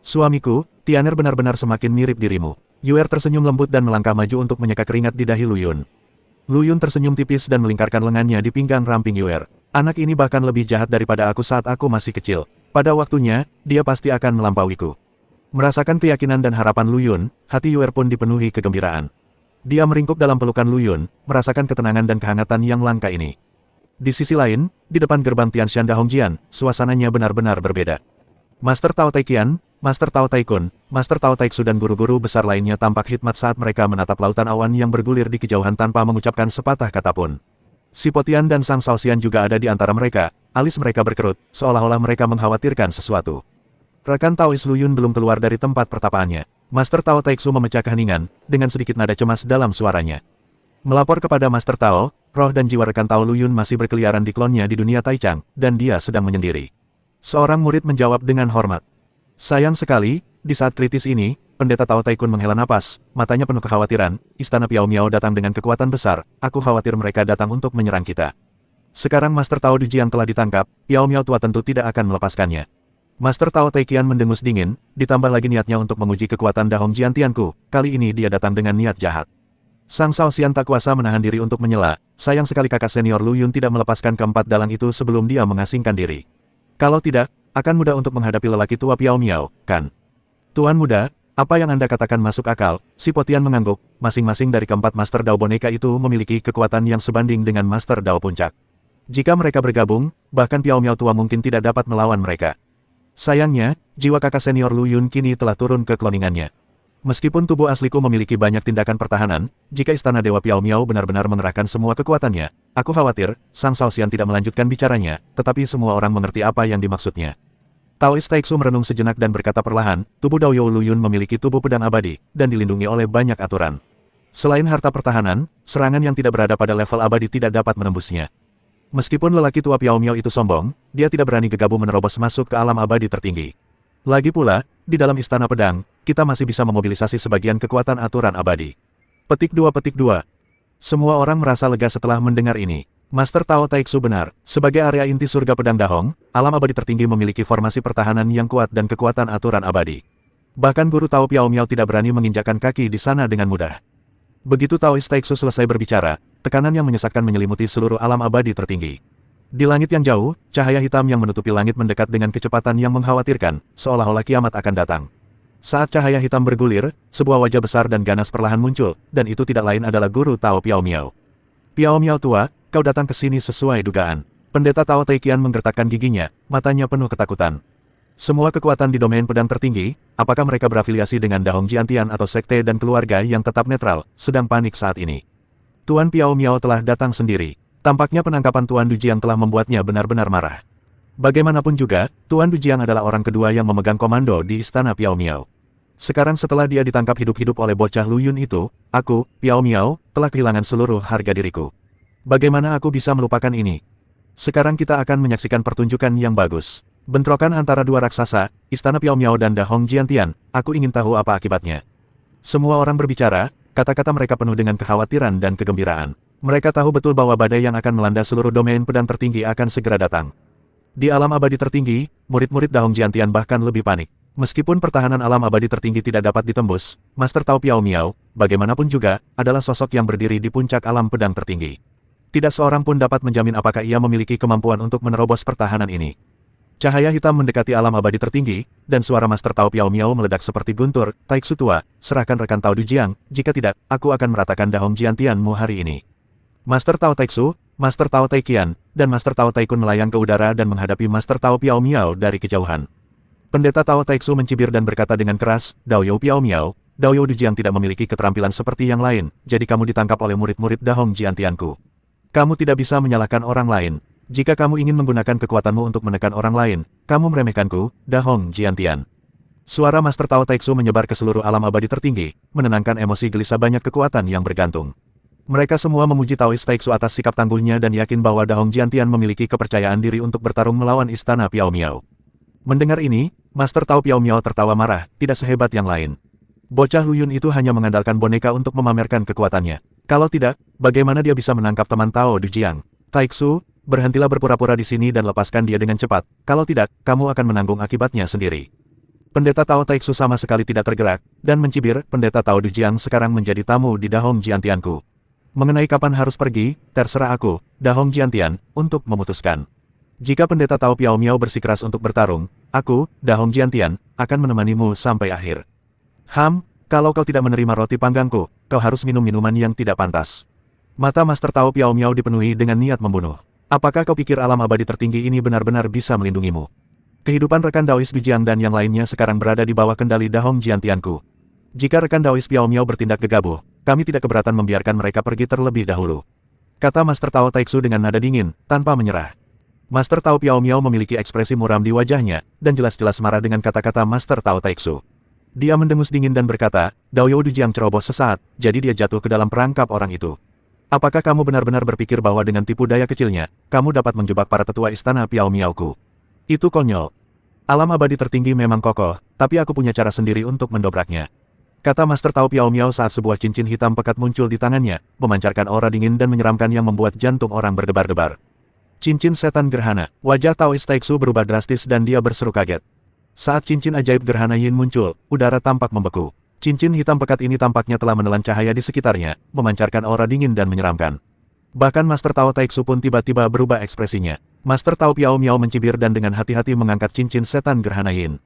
Suamiku, Tianer benar-benar semakin mirip dirimu. Yuer tersenyum lembut dan melangkah maju untuk menyeka keringat di dahi Luyun. Luyun tersenyum tipis dan melingkarkan lengannya di pinggang ramping Yuer. Anak ini bahkan lebih jahat daripada aku saat aku masih kecil. Pada waktunya, dia pasti akan melampauiku. Merasakan keyakinan dan harapan Luyun, hati Yuer pun dipenuhi kegembiraan. Dia meringkuk dalam pelukan Luyun, merasakan ketenangan dan kehangatan yang langka ini. Di sisi lain, di depan gerbang Tianshan Dahongjian, suasananya benar-benar berbeda. Master Tao Taikian, Master Tao Taikun, Master Tao Taiksu dan guru-guru besar lainnya tampak hikmat saat mereka menatap lautan awan yang bergulir di kejauhan tanpa mengucapkan sepatah kata pun. Si Potian dan Sang Saosian juga ada di antara mereka, alis mereka berkerut, seolah-olah mereka mengkhawatirkan sesuatu. Rekan Taois Luyun belum keluar dari tempat pertapaannya. Master Tao Taiksu memecah keheningan, dengan sedikit nada cemas dalam suaranya. Melapor kepada Master Tao, roh dan jiwa rekan Tao Luyun masih berkeliaran di klonnya di dunia Taichang, dan dia sedang menyendiri. Seorang murid menjawab dengan hormat. Sayang sekali, di saat kritis ini, Pendeta Tao Taikun menghela napas, matanya penuh kekhawatiran, Istana Piao Miao datang dengan kekuatan besar, aku khawatir mereka datang untuk menyerang kita. Sekarang Master Tao Dujiang telah ditangkap, Piao Miao tua tentu tidak akan melepaskannya. Master Tao Taikian mendengus dingin, ditambah lagi niatnya untuk menguji kekuatan Dahong Jiantianku, kali ini dia datang dengan niat jahat. Sang Saosian tak kuasa menahan diri untuk menyela, sayang sekali kakak senior Luyun tidak melepaskan keempat dalang itu sebelum dia mengasingkan diri. Kalau tidak, akan mudah untuk menghadapi lelaki tua Piao Miao, kan? Tuan muda, Apa yang Anda katakan masuk akal, si Potian mengangguk, masing-masing dari keempat Master Dao boneka itu memiliki kekuatan yang sebanding dengan Master Dao Puncak. Jika mereka bergabung, bahkan Piao Miao tua mungkin tidak dapat melawan mereka. Sayangnya, jiwa kakak senior Lu Yun kini telah turun ke kloningannya. Meskipun tubuh asliku memiliki banyak tindakan pertahanan, jika Istana Dewa Piao Miao benar-benar mengerahkan semua kekuatannya, aku khawatir, Sang Shaoxian tidak melanjutkan bicaranya, tetapi semua orang mengerti apa yang dimaksudnya. Taoist Taiksu merenung sejenak dan berkata perlahan, tubuh Dao You Lu Yun memiliki tubuh pedang abadi, dan dilindungi oleh banyak aturan. Selain harta pertahanan, serangan yang tidak berada pada level abadi tidak dapat menembusnya. Meskipun lelaki tua Piao Miao itu sombong, dia tidak berani gegabah menerobos masuk ke alam abadi tertinggi. Lagi pula, di dalam istana pedang, kita masih bisa memobilisasi sebagian kekuatan aturan abadi. Petik 2. Semua orang merasa lega setelah mendengar ini. Master Tao Taiksu benar, sebagai area inti surga pedang Dahong, alam abadi tertinggi memiliki formasi pertahanan yang kuat dan kekuatan aturan abadi. Bahkan guru Tao Piao Miao tidak berani menginjakkan kaki di sana dengan mudah. Begitu Taoist Taiksu selesai berbicara, tekanan yang menyesakkan menyelimuti seluruh alam abadi tertinggi. Di langit yang jauh, cahaya hitam yang menutupi langit mendekat dengan kecepatan yang mengkhawatirkan, seolah-olah kiamat akan datang. Saat cahaya hitam bergulir, sebuah wajah besar dan ganas perlahan muncul, dan itu tidak lain adalah guru Tao Piao Miao. Piao Miao tua, kau datang ke sini sesuai dugaan. Pendeta Tao Taikian menggertakkan giginya, matanya penuh ketakutan. Semua kekuatan di domain pedang tertinggi, apakah mereka berafiliasi dengan Dahong Jiantian atau sekte dan keluarga yang tetap netral, sedang panik saat ini. Tuan Piao Miao telah datang sendiri. Tampaknya penangkapan Tuan Dujiang telah membuatnya benar-benar marah. Bagaimanapun juga, Tuan Dujiang adalah orang kedua yang memegang komando di istana Piao Miao. Sekarang setelah dia ditangkap hidup-hidup oleh bocah Lu Yun itu, aku, Piao Miao, telah kehilangan seluruh harga diriku. Bagaimana aku bisa melupakan ini? Sekarang kita akan menyaksikan pertunjukan yang bagus. Bentrokan antara dua raksasa, istana Piao Miao dan Dahong Jiantian, aku ingin tahu apa akibatnya. Semua orang berbicara, kata-kata mereka penuh dengan kekhawatiran dan kegembiraan. Mereka tahu betul bahwa badai yang akan melanda seluruh domain pedang tertinggi akan segera datang. Di alam abadi tertinggi, murid-murid Dahong Jiantian bahkan lebih panik. Meskipun pertahanan alam abadi tertinggi tidak dapat ditembus, Master Tao Piao Miao, bagaimanapun juga, adalah sosok yang berdiri di puncak alam pedang tertinggi. Tidak seorang pun dapat menjamin apakah ia memiliki kemampuan untuk menerobos pertahanan ini. Cahaya hitam mendekati alam abadi tertinggi, dan suara Master Tao Piao Miao meledak seperti guntur. Taiksu tua, serahkan rekan Tao Dujiang, jika tidak, aku akan meratakan Dahong Jiantianmu hari ini. Master Tao Taiksu, Master Tao Taikian, dan Master Tao Taikun melayang ke udara dan menghadapi Master Tao Piao Miao dari kejauhan. Pendeta Tao Taiksu mencibir dan berkata dengan keras, Dao You Piao Miao, Dao You Dujiang tidak memiliki keterampilan seperti yang lain, jadi kamu ditangkap oleh murid-murid Dahong Jiantianku. Kamu tidak bisa menyalahkan orang lain. Jika kamu ingin menggunakan kekuatanmu untuk menekan orang lain, kamu meremehkanku, Dahong Jiantian. Suara Master Tao Taiksu menyebar ke seluruh alam abadi tertinggi, menenangkan emosi gelisah banyak kekuatan yang bergantung. Mereka semua memuji Taoist Taiksu atas sikap tangguhnya dan yakin bahwa Dahong Jiantian memiliki kepercayaan diri untuk bertarung melawan istana Piao Miao. Mendengar ini, Master Tao Piao Miao tertawa marah, tidak sehebat yang lain. Bocah Lu Yun itu hanya mengandalkan boneka untuk memamerkan kekuatannya. Kalau tidak, bagaimana dia bisa menangkap teman Tao Dujiang? Taiksu, berhentilah berpura-pura di sini dan lepaskan dia dengan cepat. Kalau tidak, kamu akan menanggung akibatnya sendiri. Pendeta Tao Taiksu sama sekali tidak tergerak, dan mencibir, Pendeta Tao Dujiang sekarang menjadi tamu di Dahong Jiantianku. Mengenai kapan harus pergi, terserah aku, Dahong Jiantian, untuk memutuskan. Jika Pendeta Tao Piao Miao bersikeras untuk bertarung, aku, Dahong Jiantian, akan menemanimu sampai akhir. Kalau kau tidak menerima roti panggangku, kau harus minum minuman yang tidak pantas. Mata Master Tao Piao Miao dipenuhi dengan niat membunuh. Apakah kau pikir alam abadi tertinggi ini benar-benar bisa melindungimu? Kehidupan rekan Daoist Dujiang dan yang lainnya sekarang berada di bawah kendali Dahong Jiantianku. Jika rekan Daoist Piao Miao bertindak gegabah, kami tidak keberatan membiarkan mereka pergi terlebih dahulu. Kata Master Tao Taiksu dengan nada dingin, tanpa menyerah. Master Tao Piao Miao memiliki ekspresi muram di wajahnya, dan jelas-jelas marah dengan kata-kata Master Tao Taiksu. Dia mendengus dingin dan berkata, Dao You Dujiang ceroboh sesaat, jadi dia jatuh ke dalam perangkap orang itu. Apakah kamu benar-benar berpikir bahwa dengan tipu daya kecilnya, kamu dapat menjebak para tetua istana Piao Miaoku? Itu konyol. Alam abadi tertinggi memang kokoh, tapi aku punya cara sendiri untuk mendobraknya. Kata Master Tao Piao Miao saat sebuah cincin hitam pekat muncul di tangannya, memancarkan aura dingin dan menyeramkan yang membuat jantung orang berdebar-debar. Cincin setan gerhana. Wajah Taoist Taiksu berubah drastis dan dia berseru kaget. Saat cincin ajaib gerhana Yin muncul, udara tampak membeku. Cincin hitam pekat ini tampaknya telah menelan cahaya di sekitarnya, memancarkan aura dingin dan menyeramkan. Bahkan Master Tao Taiksu pun tiba-tiba berubah ekspresinya. Master Tao Piao Miao mencibir dan dengan hati-hati mengangkat cincin setan gerhana Yin.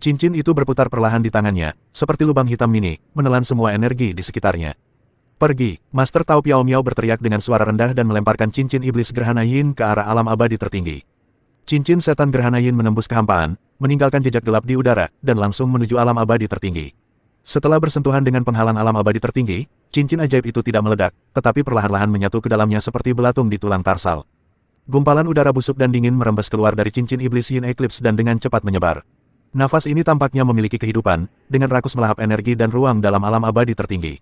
Cincin itu berputar perlahan di tangannya, seperti lubang hitam mini, menelan semua energi di sekitarnya. Pergi, Master Tao Piao Miao berteriak dengan suara rendah dan melemparkan cincin iblis gerhana yin ke arah alam abadi tertinggi. Cincin setan gerhana yin menembus kehampaan, meninggalkan jejak gelap di udara, dan langsung menuju alam abadi tertinggi. Setelah bersentuhan dengan penghalang alam abadi tertinggi, cincin ajaib itu tidak meledak, tetapi perlahan-lahan menyatu ke dalamnya seperti belatung di tulang tarsal. Gumpalan udara busuk dan dingin merembes keluar dari cincin iblis yin eclipse dan dengan cepat menyebar. Nafas ini tampaknya memiliki kehidupan, dengan rakus melahap energi dan ruang dalam alam abadi tertinggi.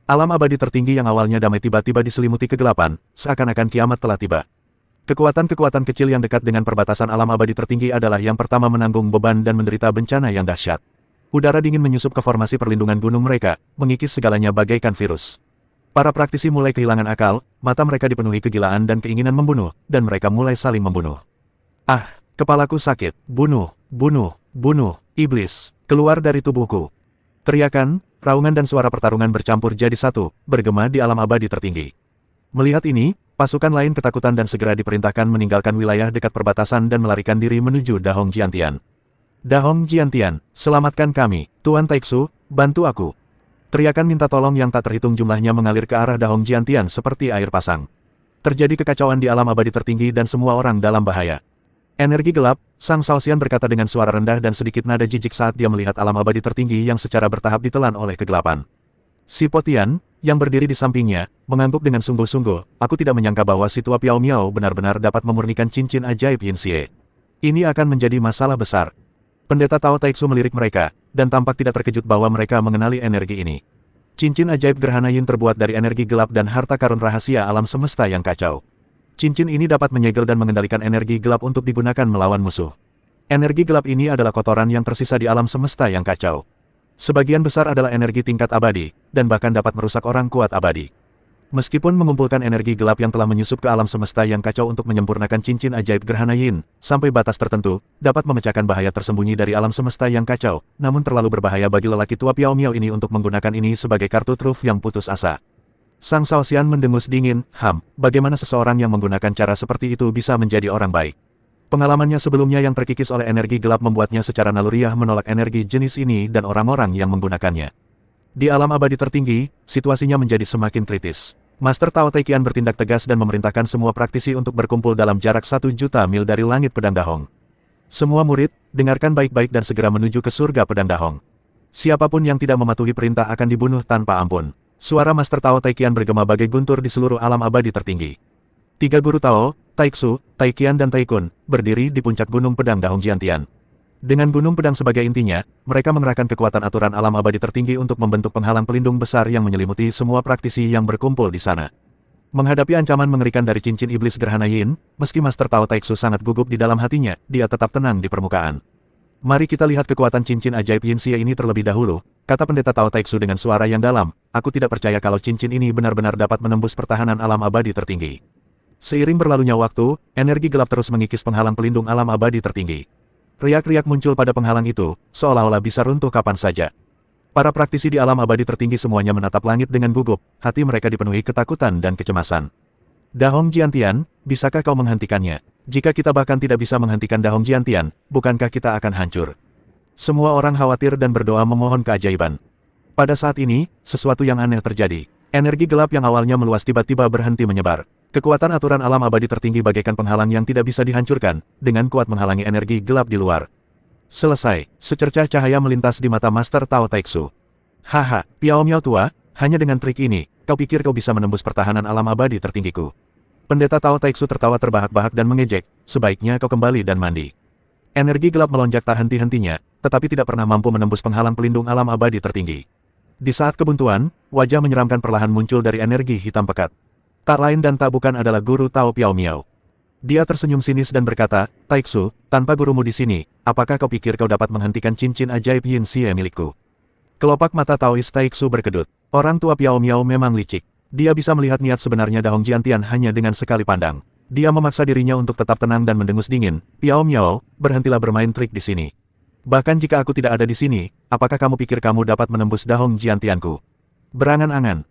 Alam abadi tertinggi yang awalnya damai tiba-tiba diselimuti kegelapan, seakan-akan kiamat telah tiba. Kekuatan-kekuatan kecil yang dekat dengan perbatasan alam abadi tertinggi adalah yang pertama menanggung beban dan menderita bencana yang dahsyat. Udara dingin menyusup ke formasi perlindungan gunung mereka, mengikis segalanya bagaikan virus. Para praktisi mulai kehilangan akal, mata mereka dipenuhi kegilaan dan keinginan membunuh, dan mereka mulai saling membunuh. Ah, kepalaku sakit, bunuh, bunuh. Bunuh, iblis, keluar dari tubuhku. Teriakan, raungan dan suara pertarungan bercampur jadi satu, bergema di alam abadi tertinggi. Melihat ini, pasukan lain ketakutan dan segera diperintahkan meninggalkan wilayah dekat perbatasan dan melarikan diri menuju Dahong Jiantian. Dahong Jiantian, selamatkan kami, Tuan Taiksu, bantu aku. Teriakan minta tolong yang tak terhitung jumlahnya mengalir ke arah Dahong Jiantian seperti air pasang. Terjadi kekacauan di alam abadi tertinggi dan semua orang dalam bahaya. Energi gelap, Sang Shaoxian berkata dengan suara rendah dan sedikit nada jijik saat dia melihat alam abadi tertinggi yang secara bertahap ditelan oleh kegelapan. Si Potian, yang berdiri di sampingnya, mengangguk dengan sungguh-sungguh, aku tidak menyangka bahwa si tua Piao Miao benar-benar dapat memurnikan cincin ajaib Yin Xie. Ini akan menjadi masalah besar. Pendeta Tao Taiksu melirik mereka, dan tampak tidak terkejut bahwa mereka mengenali energi ini. Cincin ajaib gerhana Yin terbuat dari energi gelap dan harta karun rahasia alam semesta yang kacau. Cincin ini dapat menyegel dan mengendalikan energi gelap untuk digunakan melawan musuh. Energi gelap ini adalah kotoran yang tersisa di alam semesta yang kacau. Sebagian besar adalah energi tingkat abadi, dan bahkan dapat merusak orang kuat abadi. Meskipun mengumpulkan energi gelap yang telah menyusup ke alam semesta yang kacau untuk menyempurnakan cincin ajaib gerhana Yin, sampai batas tertentu, dapat memecahkan bahaya tersembunyi dari alam semesta yang kacau, namun terlalu berbahaya bagi lelaki tua Piao Miao ini untuk menggunakan ini sebagai kartu truf yang putus asa. Sang Shaoxian mendengus dingin, bagaimana seseorang yang menggunakan cara seperti itu bisa menjadi orang baik? Pengalamannya sebelumnya yang terkikis oleh energi gelap membuatnya secara naluriah menolak energi jenis ini dan orang-orang yang menggunakannya. Di alam abadi tertinggi, situasinya menjadi semakin kritis. Master Tao Taikian bertindak tegas dan memerintahkan semua praktisi untuk berkumpul dalam jarak 1.000.000 mil dari langit pedang Dahong. Semua murid, dengarkan baik-baik dan segera menuju ke surga pedang Dahong. Siapapun yang tidak mematuhi perintah akan dibunuh tanpa ampun. Suara Master Tao Taikian bergema bagai guntur di seluruh alam abadi tertinggi. 3 guru Tao, Taiksu, Taikian dan Taikun, berdiri di puncak gunung pedang Dahong Jiantian. Dengan gunung pedang sebagai intinya, mereka mengerahkan kekuatan aturan alam abadi tertinggi untuk membentuk penghalang pelindung besar yang menyelimuti semua praktisi yang berkumpul di sana. Menghadapi ancaman mengerikan dari cincin iblis gerhana Yin, meski Master Tao Taiksu sangat gugup di dalam hatinya, dia tetap tenang di permukaan. Mari kita lihat kekuatan cincin ajaib Yin Xie ini terlebih dahulu, kata pendeta Tao Taiksu dengan suara yang dalam, aku tidak percaya kalau cincin ini benar-benar dapat menembus pertahanan alam abadi tertinggi. Seiring berlalunya waktu, energi gelap terus mengikis penghalang pelindung alam abadi tertinggi. Riak-riak muncul pada penghalang itu, seolah-olah bisa runtuh kapan saja. Para praktisi di alam abadi tertinggi semuanya menatap langit dengan gugup, hati mereka dipenuhi ketakutan dan kecemasan. Dahong Jiantian, bisakah kau menghentikannya? Jika kita bahkan tidak bisa menghentikan Dahong Jiantian, bukankah kita akan hancur? Semua orang khawatir dan berdoa memohon keajaiban. Pada saat ini, sesuatu yang aneh terjadi. Energi gelap yang awalnya meluas tiba-tiba berhenti menyebar. Kekuatan aturan alam abadi tertinggi bagaikan penghalang yang tidak bisa dihancurkan, dengan kuat menghalangi energi gelap di luar. Selesai, secercah cahaya melintas di mata Master Tao Taiksu. Haha, Piao Miao tua, hanya dengan trik ini, kau pikir kau bisa menembus pertahanan alam abadi tertinggiku? Pendeta Tao Taiksu tertawa terbahak-bahak dan mengejek, sebaiknya kau kembali dan mandi. Energi gelap melonjak tak henti-hentinya, tetapi tidak pernah mampu menembus penghalang pelindung alam abadi tertinggi. Di saat kebuntuan, wajah menyeramkan perlahan muncul dari energi hitam pekat. Tak lain dan tak bukan adalah guru Tao Piao Miao. Dia tersenyum sinis dan berkata, Taiksu, tanpa gurumu di sini, apakah kau pikir kau dapat menghentikan cincin ajaib Yin Xie milikku? Kelopak mata Taois Taiksu berkedut. Orang tua Piao Miao memang licik. Dia bisa melihat niat sebenarnya Dahong Jiantian hanya dengan sekali pandang. Dia memaksa dirinya untuk tetap tenang dan mendengus dingin. Piao Miao, berhentilah bermain trik di sini. Bahkan jika aku tidak ada di sini, apakah kamu pikir kamu dapat menembus Dahong Jiantianku? Berangan-angan.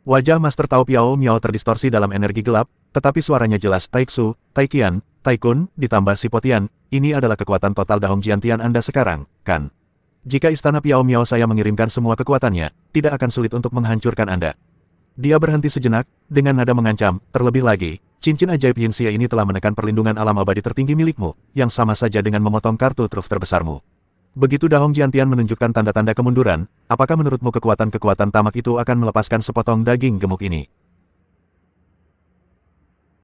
Wajah Master Tao Piao Miao terdistorsi dalam energi gelap, tetapi suaranya jelas. Taiksu, Taikian, Taikun, ditambah si Potian, ini adalah kekuatan total Dahong Jiantian Anda sekarang, kan? Jika Istana Piao Miao saya mengirimkan semua kekuatannya, tidak akan sulit untuk menghancurkan Anda. Dia berhenti sejenak, dengan nada mengancam, terlebih lagi, cincin ajaib Yingxia ini telah menekan perlindungan alam abadi tertinggi milikmu, yang sama saja dengan memotong kartu truf terbesarmu. Begitu Dahong Jiantian menunjukkan tanda-tanda kemunduran, apakah menurutmu kekuatan-kekuatan tamak itu akan melepaskan sepotong daging gemuk ini?